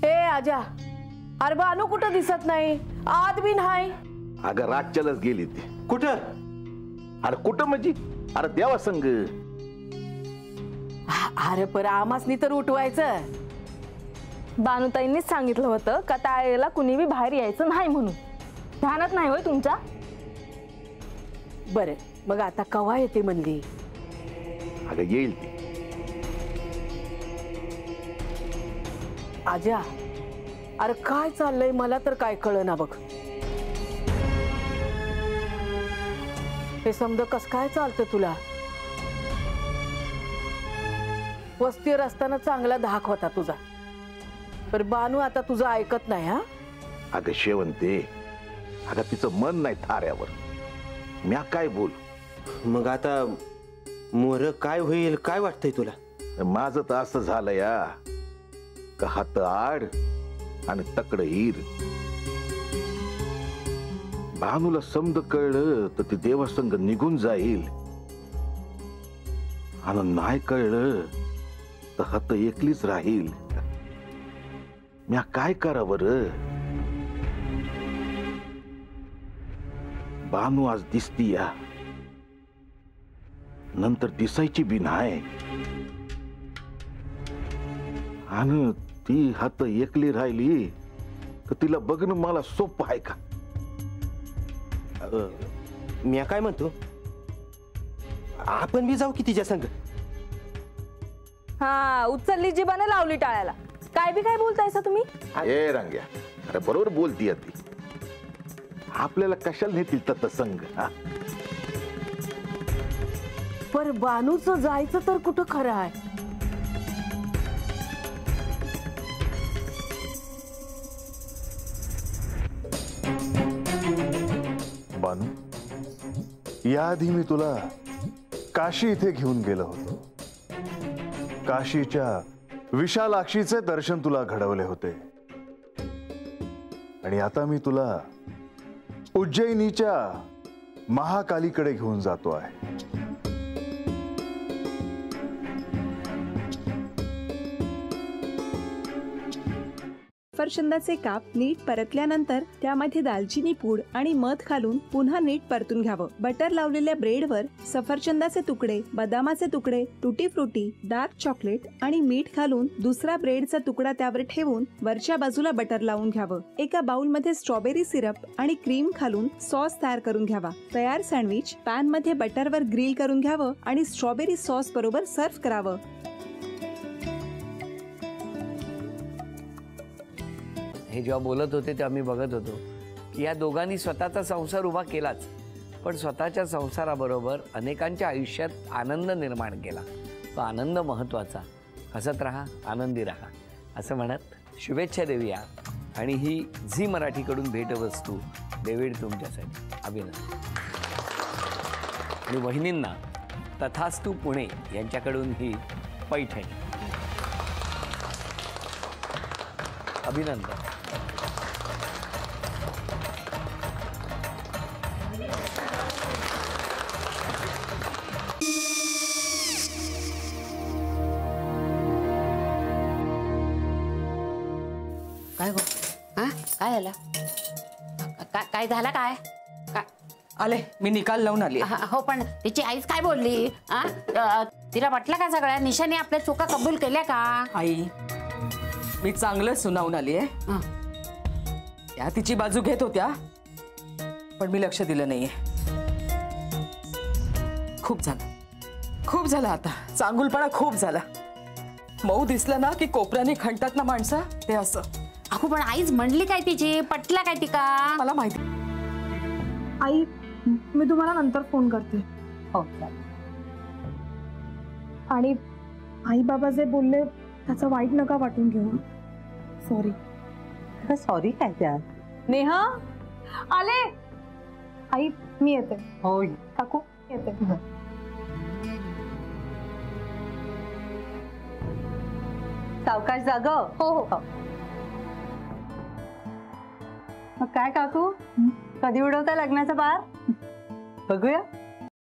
ए आजा, अरे बानू कुठं दिसत नाही, आत बी नाही. अगं रातच्यालाच गेली ती. कुठं? अरे कुठं म्हणजे? अरे देवा संग. अरे पर आमासनी तर उठवायचं. बानुताईंनीच सांगितलं होतं का त्यावेळेला कुणी बी बाहेर यायचं नाही म्हणून. ध्यानात नाही होय तुमच्या? बरं मग आता कवा येते म्हणली? अगं येईल ती. आजा, अरे काय चाललंय मला तर काय कळना बघ. हे समज कस काय चालतं तुला? वस्तीवर असताना चांगला धाक होता तुझा, पर बानू आता तुझं ऐकत नाही. हा अगं शेवंते, अगं तिचं मन नाही थाऱ्यावर. म्या काय बोल. मग आता मोर काय होईल काय वाटतंय तुला? माझं तर असं झालं या का हात आड आणि तकड हीर. भानूला समज कळलं तर ती देवासंग निघून जाईल, आणि नाही कळलं तर हात एकलीच राहील. म्या काय करावं रे? भानू आज दिसती या, नंतर दिसायची बी नाही, आणि ती हात एकली राहिली तर तिला बघणं मला सोपं आहे का? मी काय म्हणतो, आपण बी जाऊ की तिच्या संग? हा, उचलली जीबाने लावली टाळ्याला. काय बी काय बोलतायसा तुम्ही? ए रंग्या, अरे बरोबर बोलती ती. आपल्याला कशाला नेतील तत संग? पर बानूच जायचं तर कुठं खरं आहे? बानू, याआधी मी तुला काशी इथे घेऊन गेलो होतो. काशीच्या विशालाक्षीचे दर्शन तुला घडवले होते, आणि आता मी तुला उज्जैनीच्या महाकालीकडे घेऊन जातो आहे. सफरचंदाचे काप नीट परतल्यानंतर त्यामध्ये दालचिनी पूड आणि मध घालून पुन्हा नीट परतून घ्यावं. बटर लावलेल्या ब्रेडवर सफरचंदाचे तुकडे, बदामाचे तुकडे, टुटी फ्रुटी, डार्क चॉकलेट आणि मीठ घालून दुसरा ब्रेडचा तुकडा त्यावर ठेवून वरच्या बाजूला बटर लावून घ्यावं. एका बाउलमध्ये स्ट्रॉबेरी सिरप आणि क्रीम घालून सॉस तयार करून घ्यावा. तयार सँडविच पॅन मध्ये बटरवर ग्रिल करून घ्यावं आणि स्ट्रॉबेरी सॉस बरोबर सर्व्ह करावं. हे जेव्हा बोलत होते तेव्हा मी बघत होतो की या दोघांनी स्वतःचा संसार उभा केलाच, पण स्वतःच्या संसाराबरोबर अनेकांच्या आयुष्यात आनंद निर्माण केला. तो आनंद महत्त्वाचा. हसत राहा, आनंदी राहा असं म्हणत शुभेच्छा देऊया. आणि ही झी मराठीकडून भेटवस्तू डेव्हिड तुमच्यासाठी. अभिनंदन. आणि वहिनींना तथास्तू पुणे यांच्याकडून ही पैठणी. अभिनंदन. काय गो? हा काय झालं? काय झालं? काय आले मी निकाल लावून आली. हो, पण तिची आईच काय बोलली? तिला वाटलं का सगळ्या निशाने आपल्या चुका कबूल केल्या का? आई, मी चांगलं सुनावून आली आहे. त्या तिची बाजू घेत होत्या, पण मी लक्ष दिलं नाहीये. खूप झालं आता. चांगुलपणा खूप झाला. मऊ दिसलं ना की कोपऱ्याने खणतात ना माणसं, ते असं. अगो, पण आईच म्हणली काय तिची? पटला काय तिका? मला माहिती. आई, मी तुम्हाला नंतर फोन करते. हो. आणि आई बाबा जे बोलले त्याचं वाईट नका वाटून घेऊ. सॉरी. सॉरी काय त्यात? नेहा आले. आई मी येते. हो काकू येते. सावकाश जाग. हो हो. मग काय काकू, कधी उडवता लग्नाचा बार? बघूया.